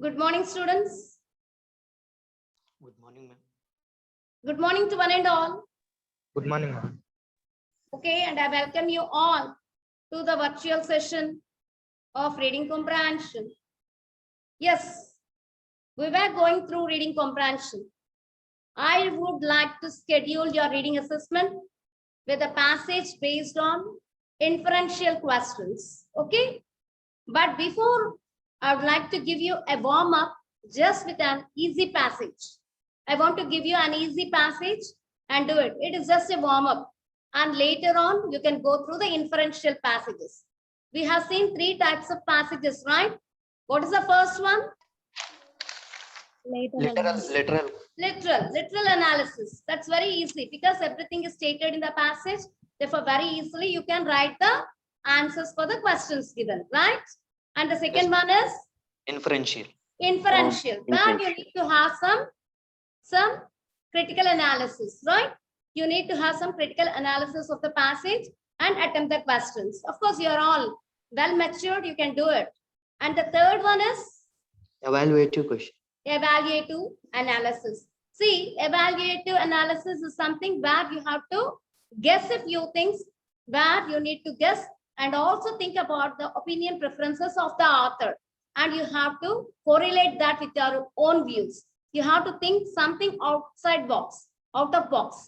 Good morning, students. Good morning, ma'am. Good morning to one and all. Good morning, ma'am. Okay, and I welcome you all to the virtual session of reading comprehension. Yes, we were going through reading comprehension. I would like to schedule your reading assessment with a passage based on inferential questions. Okay, but before, I would like to give you a warm up just with an easy passage. I want to give you an easy passage and do it. It is just a warm up. And later on, you can go through the inferential passages. We have seen three types of passages, right? What is the first one? Literal analysis. That's very easy because everything is stated in the passage. Therefore, very easily you can write the answers for the questions given, right? And the second one is Inferential. Where you need to have some critical analysis, right? You need to have some critical analysis of the passage and attempt the questions. Of course, you're all well matured, you can do it. And the third one is Evaluative question. Evaluative analysis. See, evaluative analysis is something where you have to guess a few things, where you need to guess and also think about the opinion preferences of the author. And you have to correlate that with your own views. You have to think something out of box.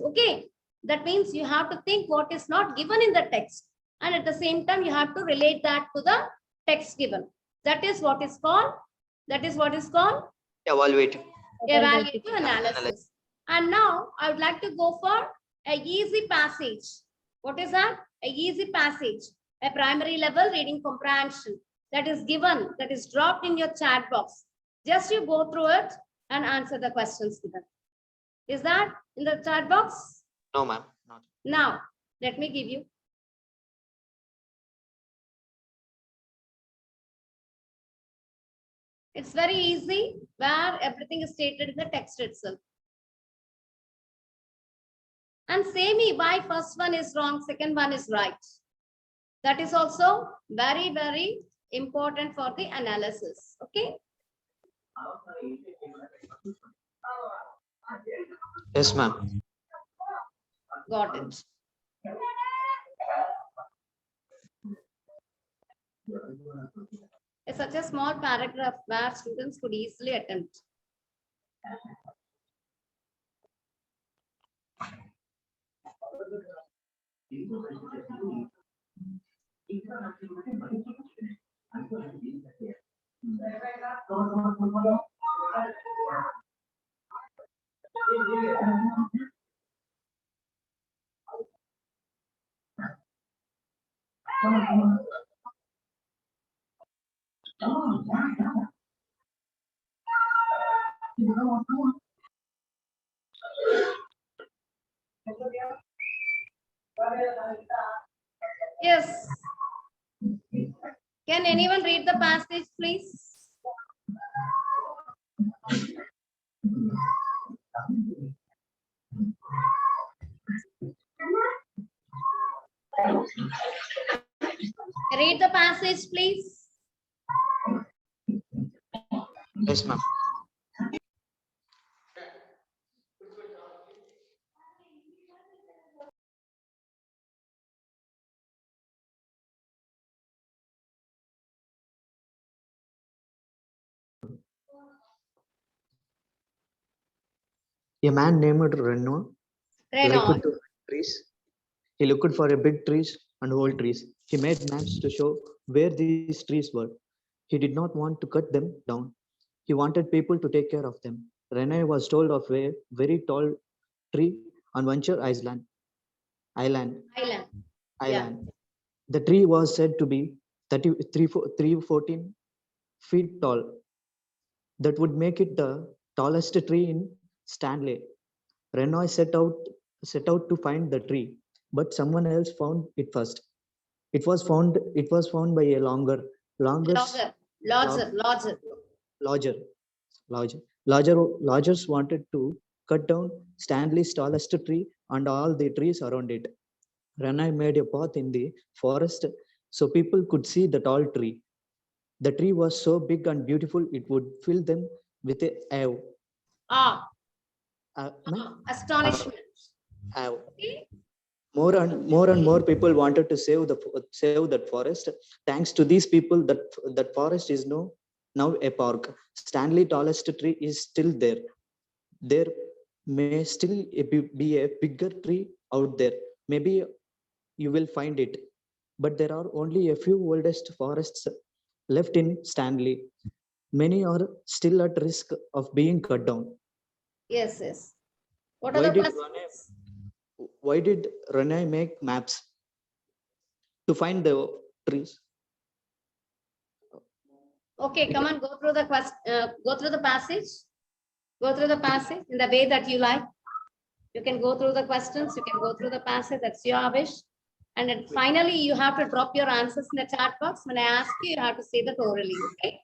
Okay. That means you have to think what is not given in the text. And at the same time, you have to relate that to the text given. That is what is called Evaluative analysis. And now I would like to go for a easy passage. What is that? A easy passage, a primary level reading comprehension that is given, that is dropped in your chat box. Just you go through it and answer the questions given. Is that in the chat box? No, ma'am. Not. Now, let me give you. It's very easy where everything is stated in the text itself. And say me why first one is wrong, second one is right. That is also very, very important for the analysis. Okay. Yes, ma'am. Got it. It's such a small paragraph where students could easily attempt. Yes. Can anyone read the passage, please? Read the passage, please. Yes, ma'am. A man named Renault liked to trees. He looked for a big trees and old trees. He made maps to show where these trees were. He did not want to cut them down. He wanted people to take care of them. Rene was told of a very tall tree on Venture Island. Yeah. The tree was said to be 314 feet tall. That would make it the tallest tree in Stanley. Renoy set out to find the tree, but someone else found it first. It was found by a lodgers wanted to cut down Stanley's tallest tree and all the trees around it. Ranai made a path in the forest so people could see the tall tree. The tree was so big and beautiful, it would fill them with awe. Ma'am? Astonishment. Awe. Okay. More and more people wanted to save that forest. Thanks to these people, that forest is now a park. Stanley tallest tree is still there. There may still be a bigger tree out there. Maybe you will find it, but there are only a few oldest forests left in Stanley. Many are still at risk of being cut down. Yes, yes. What are Why the did questions? why did Rene make maps to find the trees? Okay, come on, go through the go through the passage. Go through the passage in the way that you like. You can go through the questions. You can go through the passage. That's your wish. And then finally, you have to drop your answers in the chat box. When I ask you, you have to say that orally. Okay.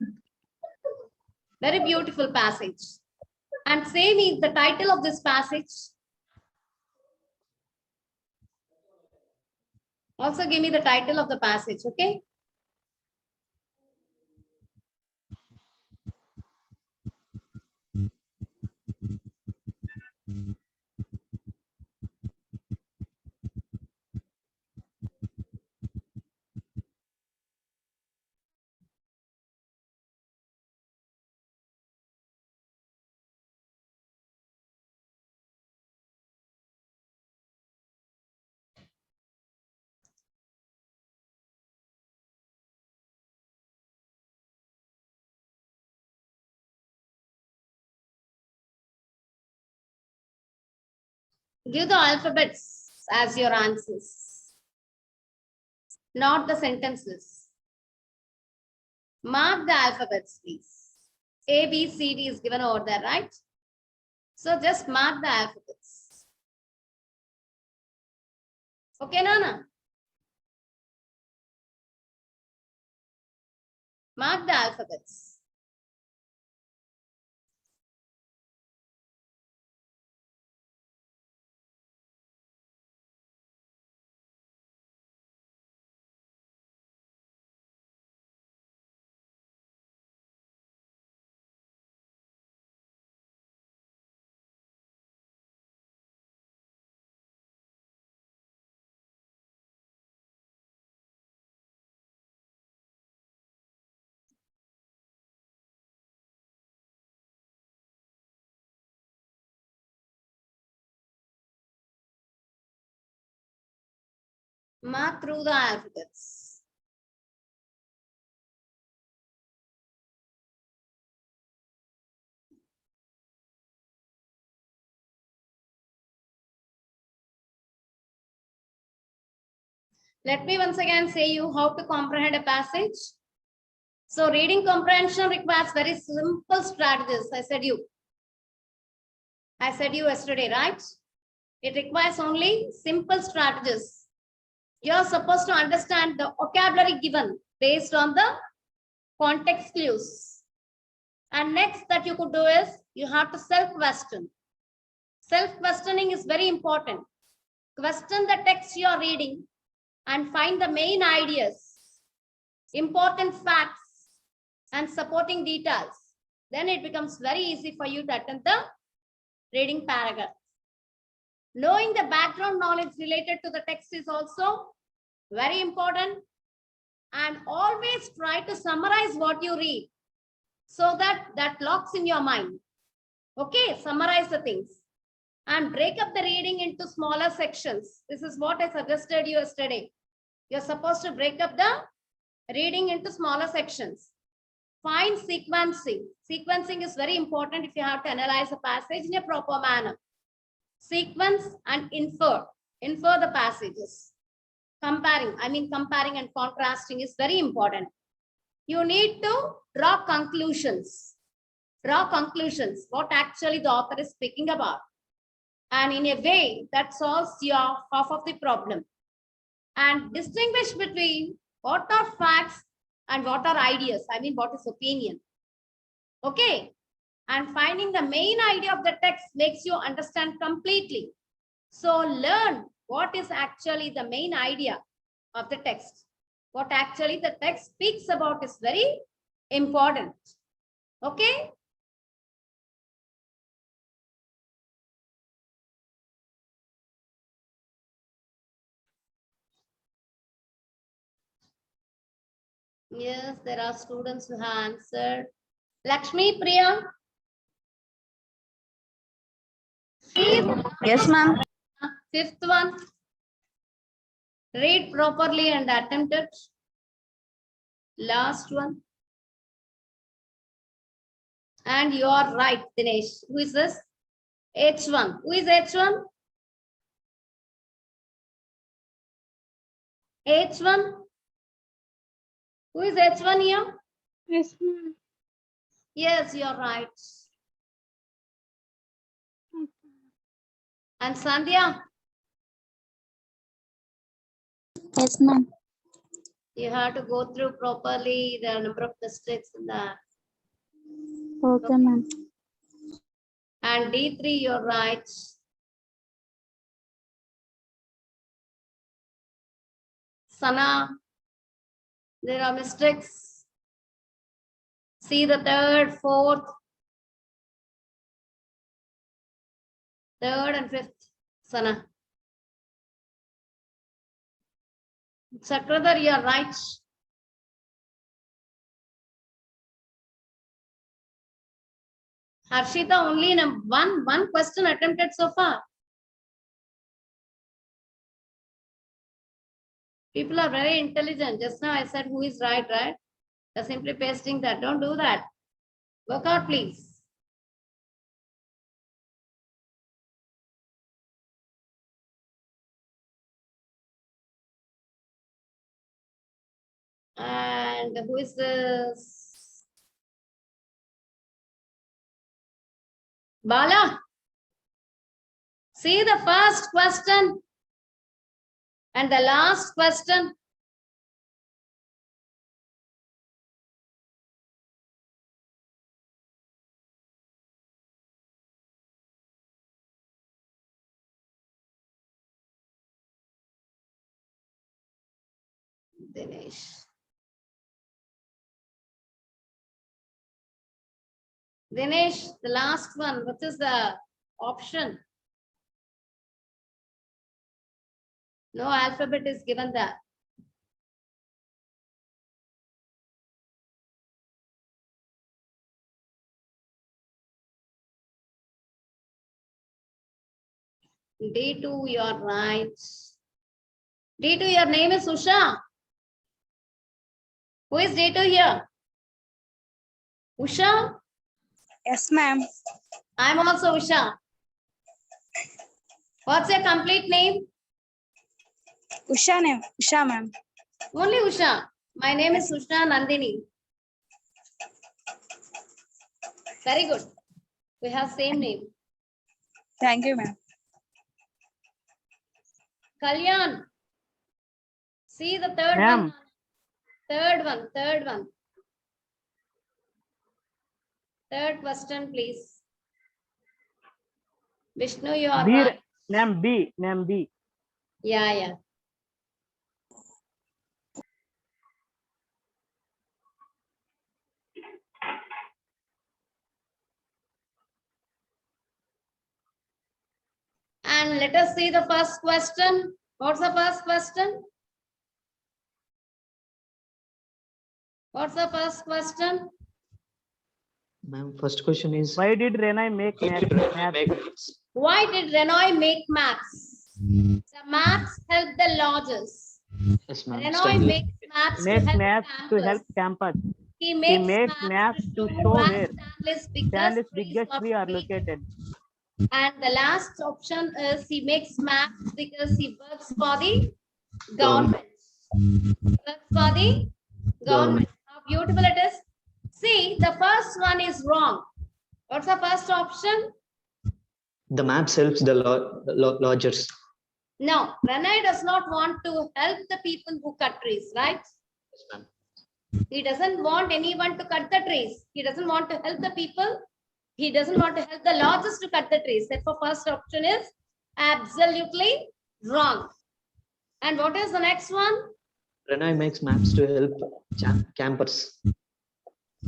Very beautiful passage. And say me the title of this passage. Also give me the title of the passage. Okay. Give the alphabets as your answers, not the sentences. Mark the alphabets, please. A, B, C, D is given over there, right? So just mark the alphabets. Okay, Nana? Mark the alphabets. Mark through the alphabets. Let me once again say you how to comprehend a passage. So reading comprehension requires very simple strategies. I said you yesterday, right? It requires only simple strategies. You're supposed to understand the vocabulary given based on the context clues. And next that you could do is you have to self-question. Self-questioning is very important. Question the text you are reading and find the main ideas, important facts, and supporting details. Then it becomes very easy for you to attend the reading paragraph. Knowing the background knowledge related to the text is also very important. And always try to summarize what you read so that locks in your mind. Okay, summarize the things and break up the reading into smaller sections. This is what I suggested you yesterday. You're supposed to break up the reading into smaller sections. Find sequencing. Sequencing is very important if you have to analyze a passage in a proper manner. Sequence and infer the passages. Comparing and contrasting is very important. You need to draw conclusions. What actually the author is speaking about. And in a way that solves your half of the problem. And distinguish between what are facts and what are ideas. What is opinion. Okay. And finding the main idea of the text makes you understand completely. So learn what is actually the main idea of the text. What actually the text speaks about is very important. Okay. Yes, there are students who have answered. Lakshmi, Priya. See, Yes, ma'am. fifth one. Read properly and attempt it. Last one. And you are right, Dinesh. Who is this? H1. Who is H1? H1. Who is H1 here? Yes, ma'am. Yes, you are right. And Sandhya, Yes, ma'am. you have to go through properly. There are a number of mistakes in that. Okay, ma'am. And D3, you're right. Sana, there are mistakes. See the third, fourth, third and fifth. Sana. Chakradhar, you're right. Harshita, only in one question attempted so far. People are very intelligent. Just now I said who is right, right? They're simply pasting that. Don't do that. Work out, please. And who is this? Bala. See the first question and the last question. Dinesh. Dinesh, the last one. What is the option? No alphabet is given there. D2, you are right. D2, your name is Usha. Who is D2 here? Usha? Yes, ma'am. I'm also Usha. What's your complete name? Usha name. Usha, ma'am. Only Usha. My name is Usha Nandini. Very good. We have same name. Thank you, ma'am. Kalyan. See the third one. Third one. Third question, please. Vishnu, you are right. Name B. Yeah. And let us see the first question. What's the first question? What's the first question? Ma'am, first question is Why did Renai make why did Renai math? make maths? Why did Renoy make maths? The maths help the lodges. Yes, ma'am. Renoy Stanley. makes maths to Makes help maths to help campus. campus. He makes makes maths maths to to show show where where Stanley's biggest tree are located. And the last option is he makes maths because he works for the government. Works for the government. How beautiful it is. See, the first one is wrong. What's the first option? The maps helps the lodgers. No, Ranai does not want to help the people who cut trees, right? Yes, ma'am. He doesn't want anyone to cut the trees. He doesn't want to help the people. He doesn't want to help the lodges to cut the trees. Therefore, first option is absolutely wrong. And what is the next one? Renai makes maps to help campers.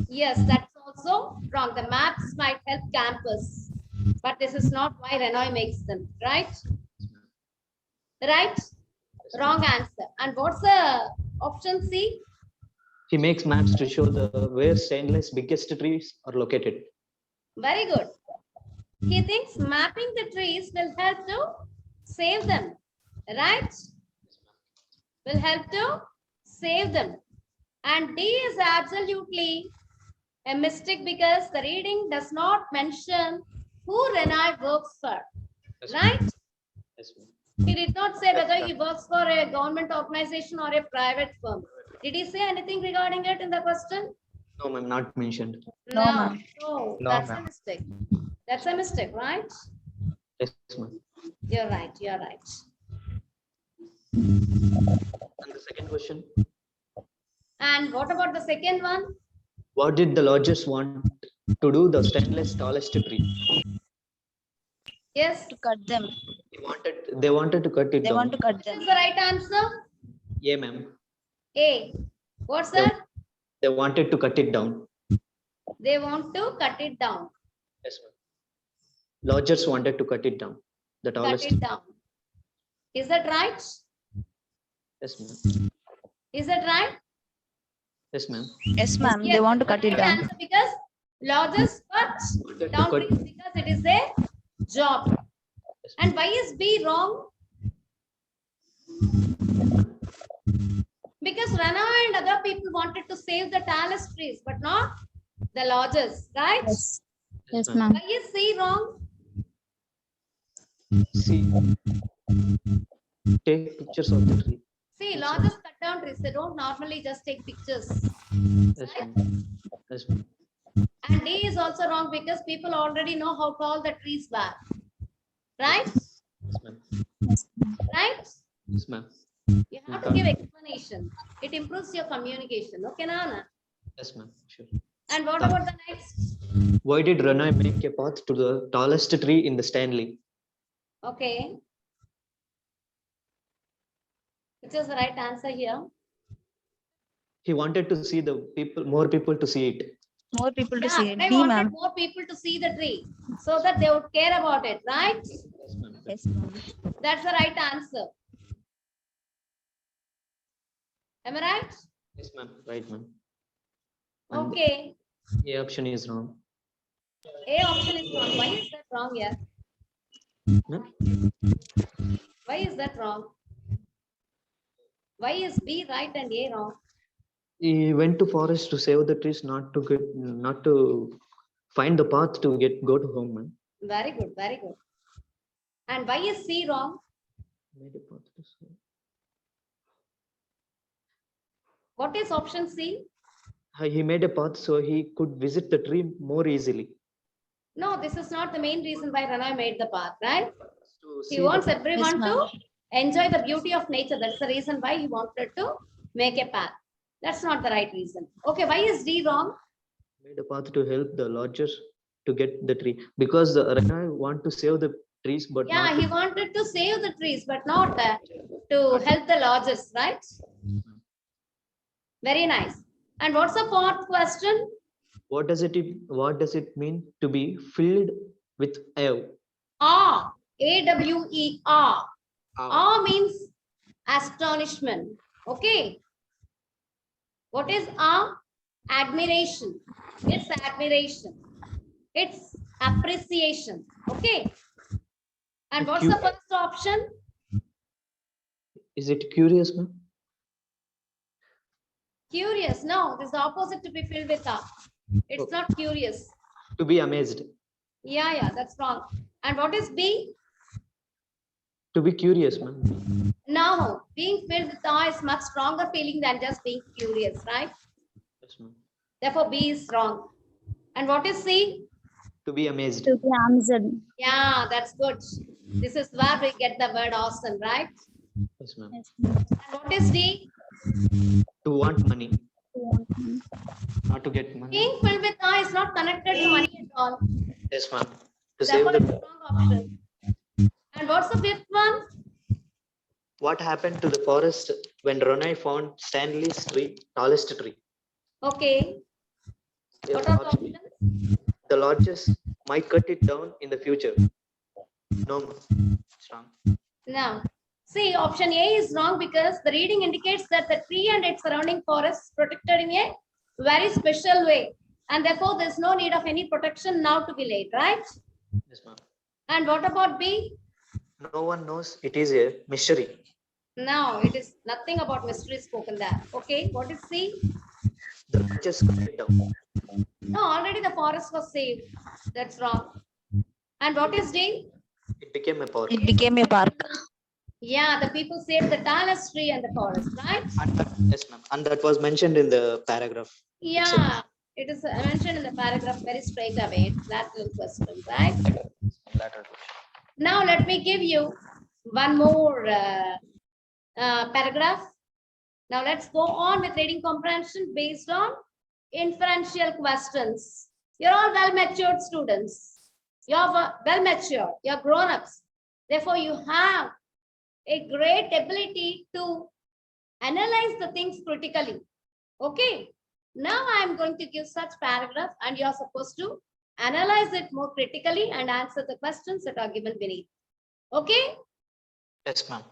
Yes, that's also wrong. The maps might help campus, but this is not why Renoy makes them, right? Right? Wrong answer. And what's the option C? He makes maps to show the where stainless biggest trees are located. Very good. He thinks mapping the trees will help to save them, right? Will help to save them. And D is absolutely a mistake because the reading does not mention who Renai works for, Yes, right? Yes, ma'am. He did not say whether he works for a government organization or a private firm. Did he say anything regarding it in the question? No, ma'am, not mentioned. No, ma'am. So No, that's a ma'am. mistake. That's a mistake, right? Yes, ma'am. You're right. You're right. And the second question, And what about the second one? what did the lodgers want to do the stainless tallest tree? Yes. To cut them. They wanted to cut it They down. want to cut What them. is the right answer? Yeah, ma'am. A. What's They- that? They wanted to cut it down. They want to cut it down. Yes, ma'am. Lodgers wanted to cut it down. The Cut tallest. it down. Is that right? Yes, ma'am. Is that right? Yes, ma'am. Yes, ma'am. Yes, They want to the cut it right down. answer because lodgers cut Wanted to down cut- trees because it is their job. Yes, And why is B wrong? Because Rana and other people wanted to save the tallest trees, but not the lodgers, right? Yes. Yes, ma'am. ma'am. Why is C wrong? See, take pictures of the tree. See, lodgers cut down trees. They don't normally just take pictures. Yes, ma'am. Yes, ma'am. And D is also wrong because people already know how tall the trees were. Right? Yes, ma'am. Right? Yes, ma'am. You have to give explanation. It improves your communication. Okay, Nana? Yes, ma'am. Sure. And what about the next? Why did Ranai make a path to the tallest tree in the Stanley? Okay. Which is the right answer here? He wanted to see the people, more people to see it. More people to Yeah, see it. they B, wanted ma'am. more people to see the tree so that they would care about it, right? Yes, ma'am. Yes, ma'am. That's the right answer. Am I right? Yes, ma'am. Right, ma'am. And Okay. A option is wrong. A option is wrong. Why is that wrong here? Ma'am? Why is that wrong? Why is B right and A wrong? He went to forest to save the trees, not to find the path to go to home, ma'am. Very good, very good. And why is C wrong? Made a path to save. What is option C? He made a path so he could visit the tree more easily. No, this is not the main reason why Ranai made the path, right? To He see wants the, everyone ma'am. to enjoy the beauty of nature. That's the reason why he wanted to make a path. That's not the right reason. Okay, why is D wrong? made a path to help the lodgers to get the tree because the Ranai want to save the trees, but Yeah, not he wanted to save the trees, but not to help the lodges, right? Very nice. And what's the fourth question? what does it mean to be filled with awe? Awe, A-W-E-R. Awe means astonishment. Okay. What is awe? Admiration. It's admiration. It's appreciation. Okay. And what's the first option? Is it curious, ma'am? Curious. No, this is the opposite to be filled with awe. It's not curious. To be amazed. Yeah, that's wrong. And what is B? To be curious, ma'am. No, being filled with awe is much stronger feeling than just being curious, right? Yes, ma'am. Therefore, B is wrong. And what is C? To be amazed. To be answered. Yeah, that's good. This is where we get the word awesome, right? Yes, ma'am. Yes, ma'am. And what is D? To want money, Ma'am. not to get money. Being filled with awe is not connected to money at all. Yes, ma'am. To save Therefore, it's the. a wrong option. And what's the fifth one? What happened to the forest when Ranai found Stanley's tree, tallest tree? Okay. What are the options? The largest might cut it down in the future. No, it's wrong. Now, see, option A is wrong because the reading indicates that the tree and its surrounding forest is protected in a very special way. And therefore, there's no need of any protection now to be laid, right? Yes, ma'am. And what about B? No one knows. It is a mystery. No, it is nothing about mystery spoken there. Okay, what is C? The largest cut it down. No, already the forest was saved. That's wrong. And what is D? It became a park. It became a park. Yeah, the people saved the tallest tree and the forest, right? And that, yes, ma'am. And that was mentioned in the paragraph. Yeah, it is mentioned in the paragraph very straight away. It's lateral question, right? Lateral. Now let me give you one more paragraph. Now let's go on with reading comprehension based on inferential questions. You're all well-matured students. You're well-matured. You're grown-ups. Therefore, you have a great ability to analyze the things critically. Okay. Now I'm going to give such paragraph and you're supposed to analyze it more critically and answer the questions that are given beneath. Okay. Yes, ma'am.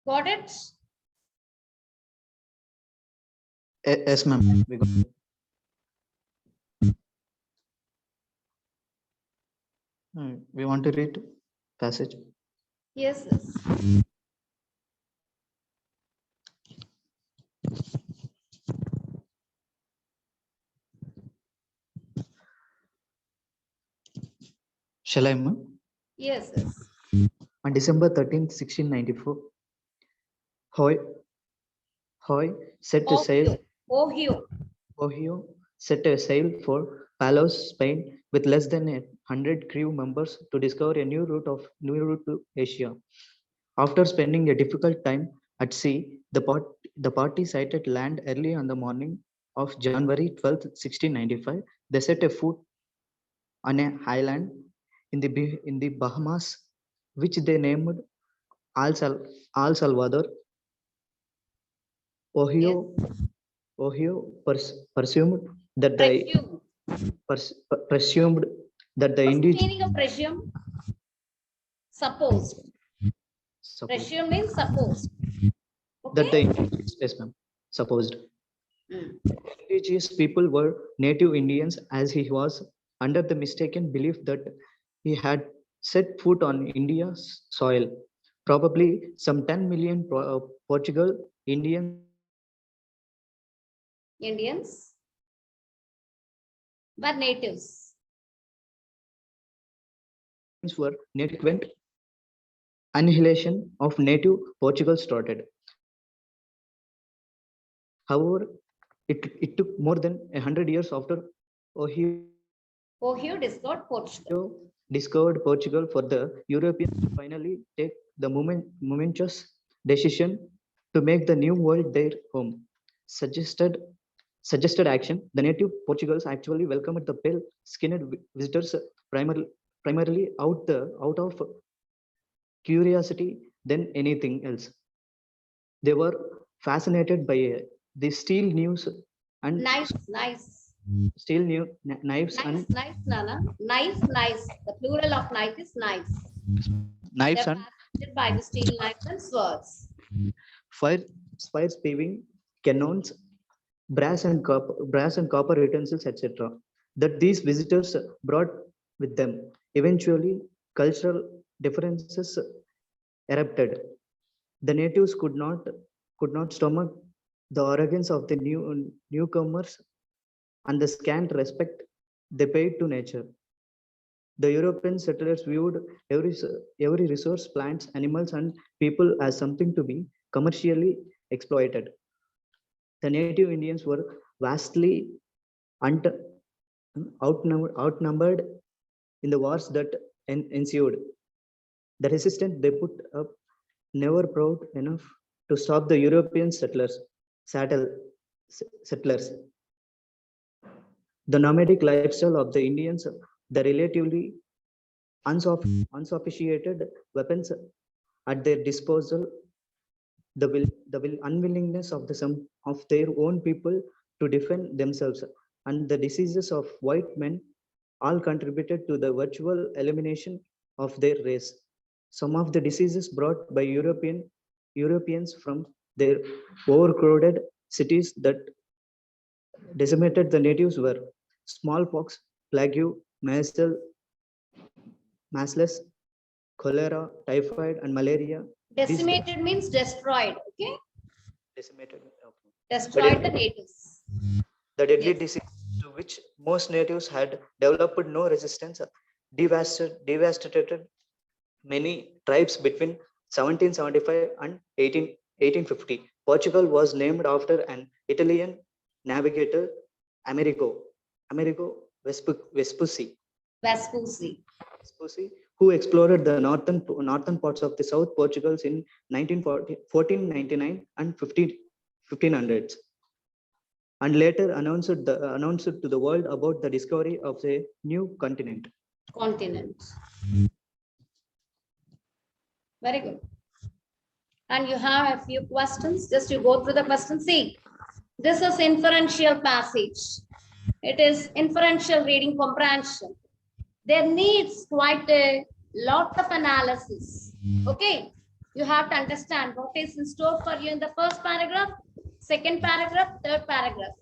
Got it? Yes, ma'am. We got it. We want to read passage. Yes, yes. Shall I, ma'am? Yes, yes. On December 13th, 1694, Hoy set to sail. Ohio set a sail for Palos, Spain, with less than 100 crew members to discover a new route to Asia. After spending a difficult time at sea, the party sighted land early on the morning of January 12th, 1695. They set a foot on a island in the Bahamas, which they named Al Salvador. Ohio presumed that Presume. presumed that the What's the indigenous meaning of presume? Supposed. Suppose Presume means supposed. that the Okay. yes, ma'am. Supposed Mm. indigenous people were native Indians, as he was under the mistaken belief that he had set foot on India's soil. Probably some 10 million Portugal Indians Indians were natives. were native when annihilation of native Portugal started. However, it took more than 100 years after Ohio Ohio discovered Portugal. discovered Portugal for the Europeans to finally take the momentous decision to make the new world their home. Suggested action, the native Portuguese actually welcomed the pale-skinned visitors primarily out of curiosity than anything else. They were fascinated by the steel news and Nice, nice. steel knives Nice, and nice, Nana. Nice, nice. The plural of knife is nice. knives They're and fascinated by the steel knives and swords. fire fire spaving cannons, brass and copper utensils, etc. that these visitors brought with them. Eventually, cultural differences erupted. The natives could not stomach the arrogance of the newcomers and the scant respect they paid to nature. The European settlers viewed every resource, plants, animals, and people as something to be commercially exploited. The native Indians were vastly unt- outnumbered in the wars that ensued. The resistance they put up never proved enough to stop the European settlers. The nomadic lifestyle of the Indians, the relatively unsophisticated weapons at their disposal, the unwillingness of some of their own people to defend themselves, and the diseases of white men all contributed to the virtual elimination of their race. Some of the diseases brought by Europeans from their overcrowded cities that decimated the natives were smallpox, plague, measles, cholera, typhoid, and malaria. These Decimated means destroyed. Okay. decimated Destroyed the natives. the deadly Yes. disease to which most natives had developed no resistance devastated many tribes between 1775 and 1850. Portugal was named after an Italian navigator, Amerigo Vespucci, Vespucci. who explored the northern parts of the South Portugal in 1499 and 1500s, and later announced to the world about the discovery of a new continent. Continent. Very good. And you have a few questions. Just you go through the questions. See, this is inferential passage. It is inferential reading comprehension. There needs quite a lot of analysis. Okay. You have to understand what is in store for you in the first paragraph, second paragraph, third paragraph.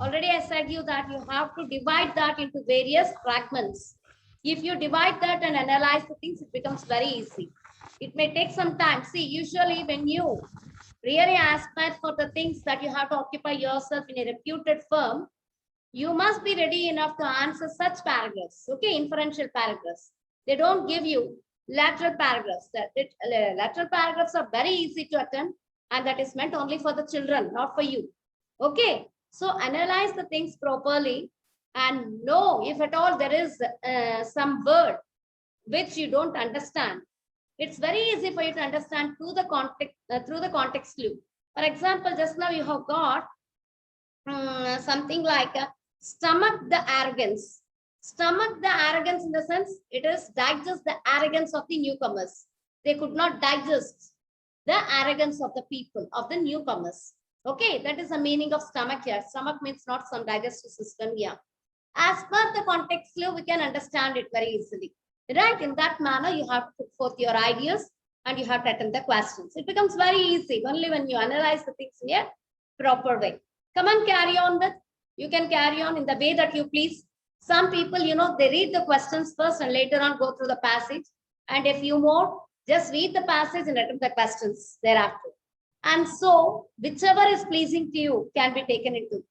Already I said you that you have to divide that into various fragments. If you divide that and analyze the things, it becomes very easy. It may take some time. See, usually when you really aspire for the things that you have to occupy yourself in a reputed firm, you must be ready enough to answer such paragraphs, okay, inferential paragraphs. They don't give you lateral paragraphs. Lateral paragraphs are very easy to attempt, and that is meant only for the children, not for you. Okay, so analyze the things properly and know if at all there is some word which you don't understand. It's very easy for you to understand through the context clue. For example, just now you have got something like stomach the arrogance. Stomach the arrogance in the sense it is digest the arrogance of the newcomers. They could not digest the arrogance of the people, of the newcomers. Okay, that is the meaning of stomach here. Stomach means not some digestive system here. As per the context clue, we can understand it very easily. Right, in that manner, you have to put forth your ideas and you have to attempt the questions. It becomes very easy only when you analyze the things in a proper way. Come on, carry on with. You can carry on in the way that you please. Some people, they read the questions first and later on go through the passage. And a few more, just read the passage and attempt the questions thereafter. And so, whichever is pleasing to you can be taken into.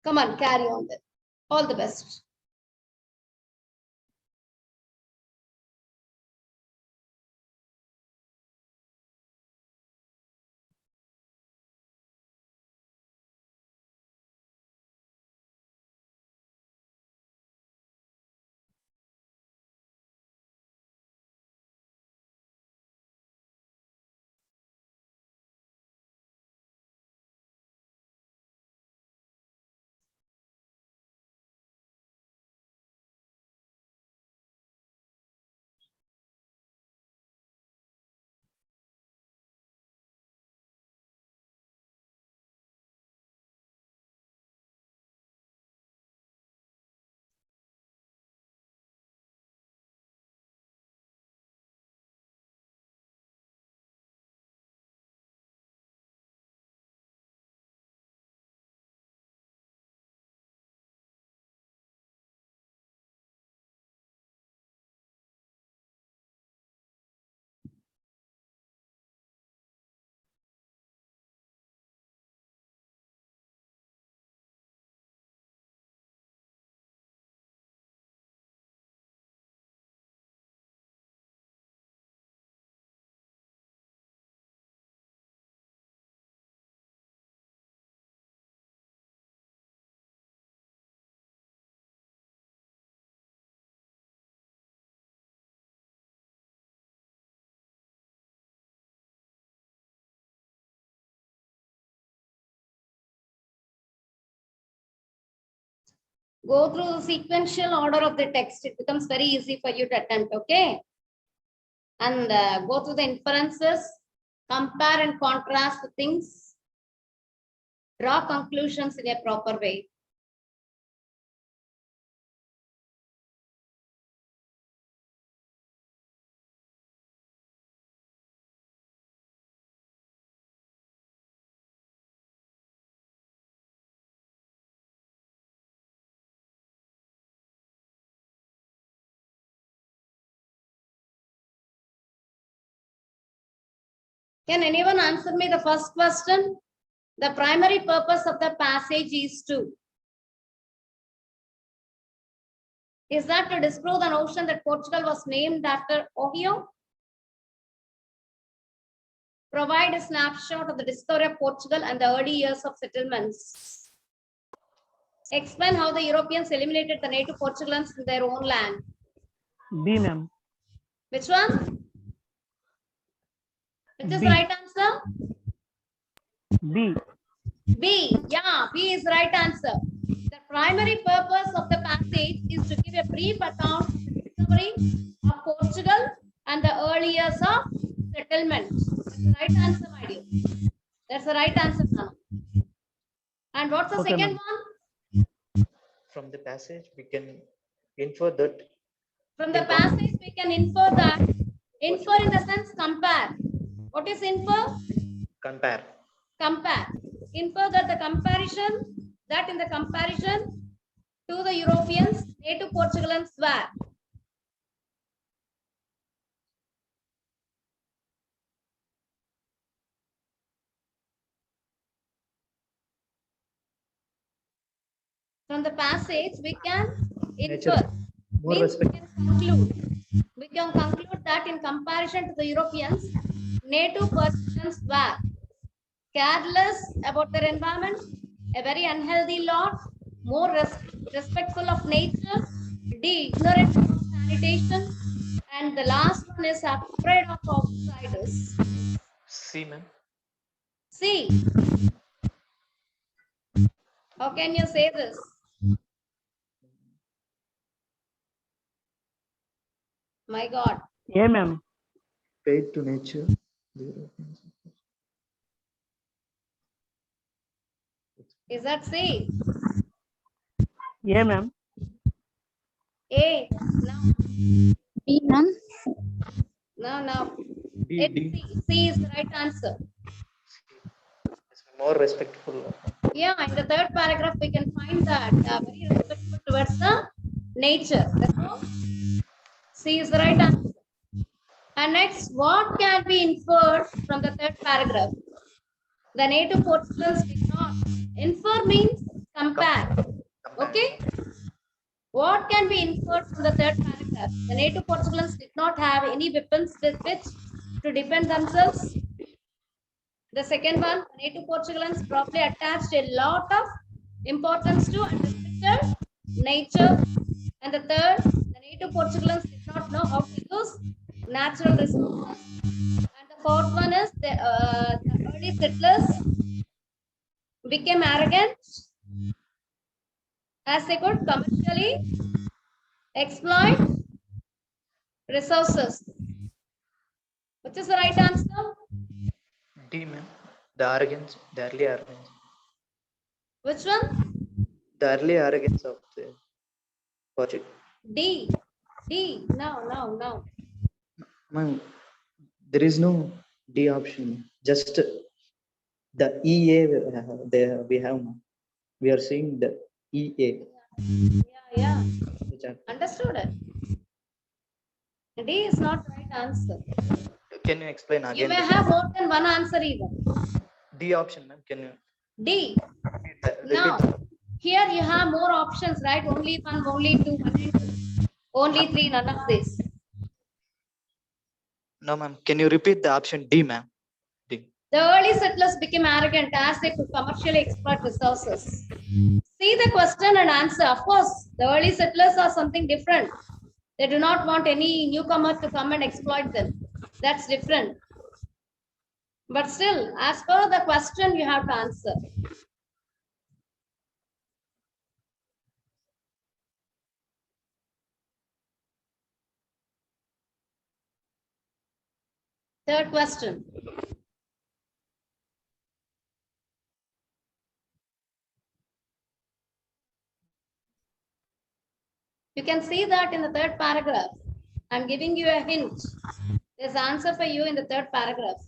Come on, carry on with. All the best. Go through the sequential order of the text. It becomes very easy for you to attempt, okay? And go through the inferences, compare and contrast the things, draw conclusions in a proper way. Can anyone answer me the first question? The primary purpose of the passage is to. Is that to disprove the notion that Portugal was named after Ohio? Provide a snapshot of the discovery of Portugal and the early years of settlements. Explain how the Europeans eliminated the native Portugalians in their own land. B, ma'am. Which one? Which is B. the right answer? B. B. Yeah, B is the right answer. The primary purpose of the passage is to give a brief account of the discovery of Portugal and the early years of settlement. That's the right answer, my dear. That's the right answer, Nana. And what's the Okay, second ma'am. one? From the passage, we can infer that. From the passage, we can infer that. Infer in the sense compare. What is infer? Compare. Compare. Infer that in the comparison to the Europeans, native Portugalians were. From the passage, we can infer. Nature. More Means we respect. can conclude. We can conclude that in comparison to the Europeans, native Portuguese were careless about their environment, a very unhealthy lot, more respectful of nature, D, ignorant of sanitation, and the last one is afraid of outsiders. C, ma'am. C. How can you say this? My God. A, ma'am. Paid to nature. Is that C? A, ma'am. A. Now, B, ma'am. No. D, It's D. C. C is the right answer. More respectful. Yeah, in the third paragraph, we can find that very respectful towards the nature. Therefore, C is the right answer. And next, what can be inferred from the third paragraph? The native Portuguese did not. Infer means compare. Okay? What can be inferred from the third paragraph? The native Portuguese did not have any weapons with which to defend themselves. The second one, the native Portuguese probably attached a lot of importance to and respected nature. And the third, the native Portuguese did not know how to use natural resources. And the fourth one is the early settlers became arrogant as they could commercially exploit resources. Which is the right answer? D, ma'am. The arrogance, the early arrogance. Which one? The early arrogance of the project. D. D. No. Ma'am, there is no D option. Just the EA there we have. Ma'am. We are seeing the EA. Yeah. Which are- Understood it. D is not right answer. Can you explain You again? may have more than one answer even. D option, ma'am. Can you D. repeat Now, that? here you have more options, right? Only one, only two, one and two. Only three, none of this. No, ma'am. Can you repeat the option D, ma'am? D. The early settlers became arrogant as they could commercially exploit resources. See the question and answer. Of course, the early settlers are something different. They do not want any newcomer to come and exploit them. That's different. But still, as per the question, you have to answer. Third question. You can see that in the third paragraph. I'm giving you a hint. There's answer for you in the third paragraph.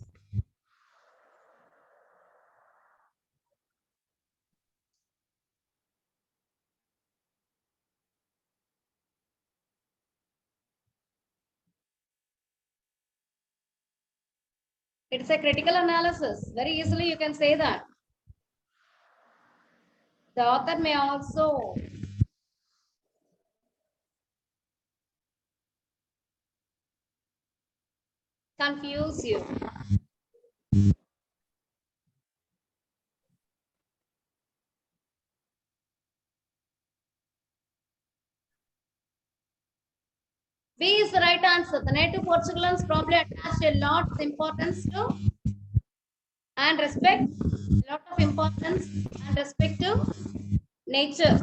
It's a critical analysis. Very easily you can say that. The author may also confuse you. B is the right answer. The native Portuguese probably attached a lot of importance to and respect, a lot of importance and respect to nature.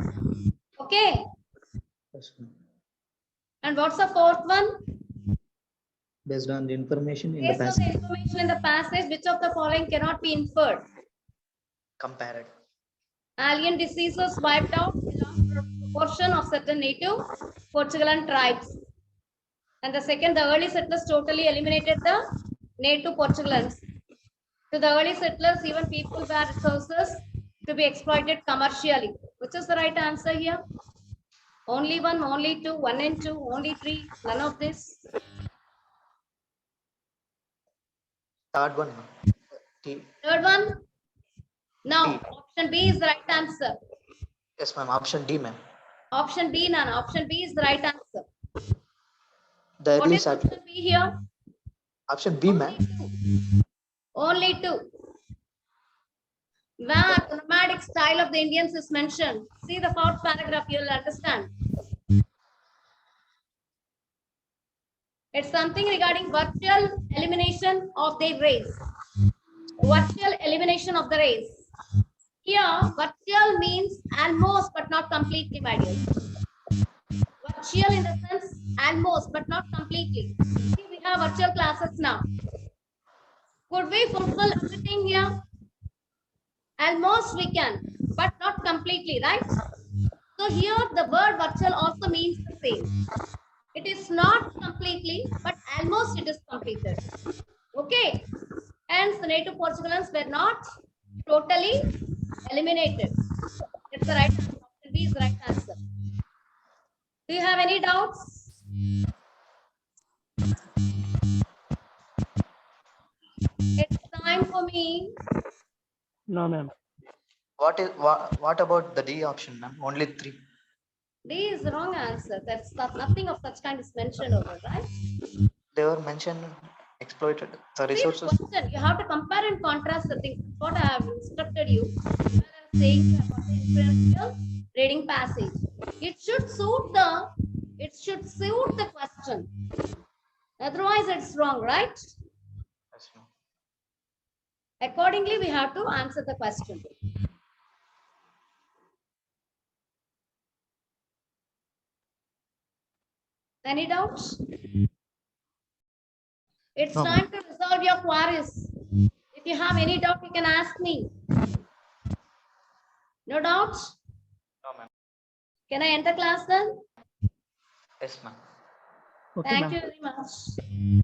Okay. Yes, ma'am. And what's the fourth one? Based on the information in the Based on the passage. information in the passage, which of the following cannot be inferred? Compared. Alien diseases wiped out a large proportion of certain native Portuguese tribes. And the second, the early settlers totally eliminated the native Portuguese. To the early settlers, even people were resources to be exploited commercially. Which is the right answer here? Only one, only two, one and two, only three, none of this. Third one, ma'am. T. Third one? No, D. option B is the right answer. Yes, ma'am. Option D, ma'am. Option B, none. Option B is the right answer. The What early is settlers. option B here? Option B, ma'am. Only two. Where the nomadic style of the Indians is mentioned. See the fourth paragraph, you will understand. It's something regarding virtual elimination of their race. Virtual elimination of the race. Here, virtual means almost but not completely, my dear. Virtual in the sense almost but not completely. See, we have virtual classes now. Could we fulfill everything here? Almost we can, but not completely, right? So here the word virtual also means the same. It is not completely, but almost it is completed. Okay. Hence, the native Portuguese were not totally eliminated. That's the right answer. Option B is the right answer. Do you have any doubts? It's time for me. No, ma'am. What about the D option, ma'am? Only 3. D is the wrong answer. That's not, nothing of such kind is mentioned over, right? They were mentioned exploited the See the resources. question. You have to compare and contrast the things. What I have instructed you when I was saying you about the inferential reading passage. It should suit the question. Otherwise, it's wrong, right? Yes, ma'am. Accordingly, we have to answer the question. Any doubts? It's No, time to resolve your queries. If you have any doubt, you can ask me. No doubts? No, ma'am. Can I enter class then? Yes, ma'am. Okay, Thank ma'am. you very much.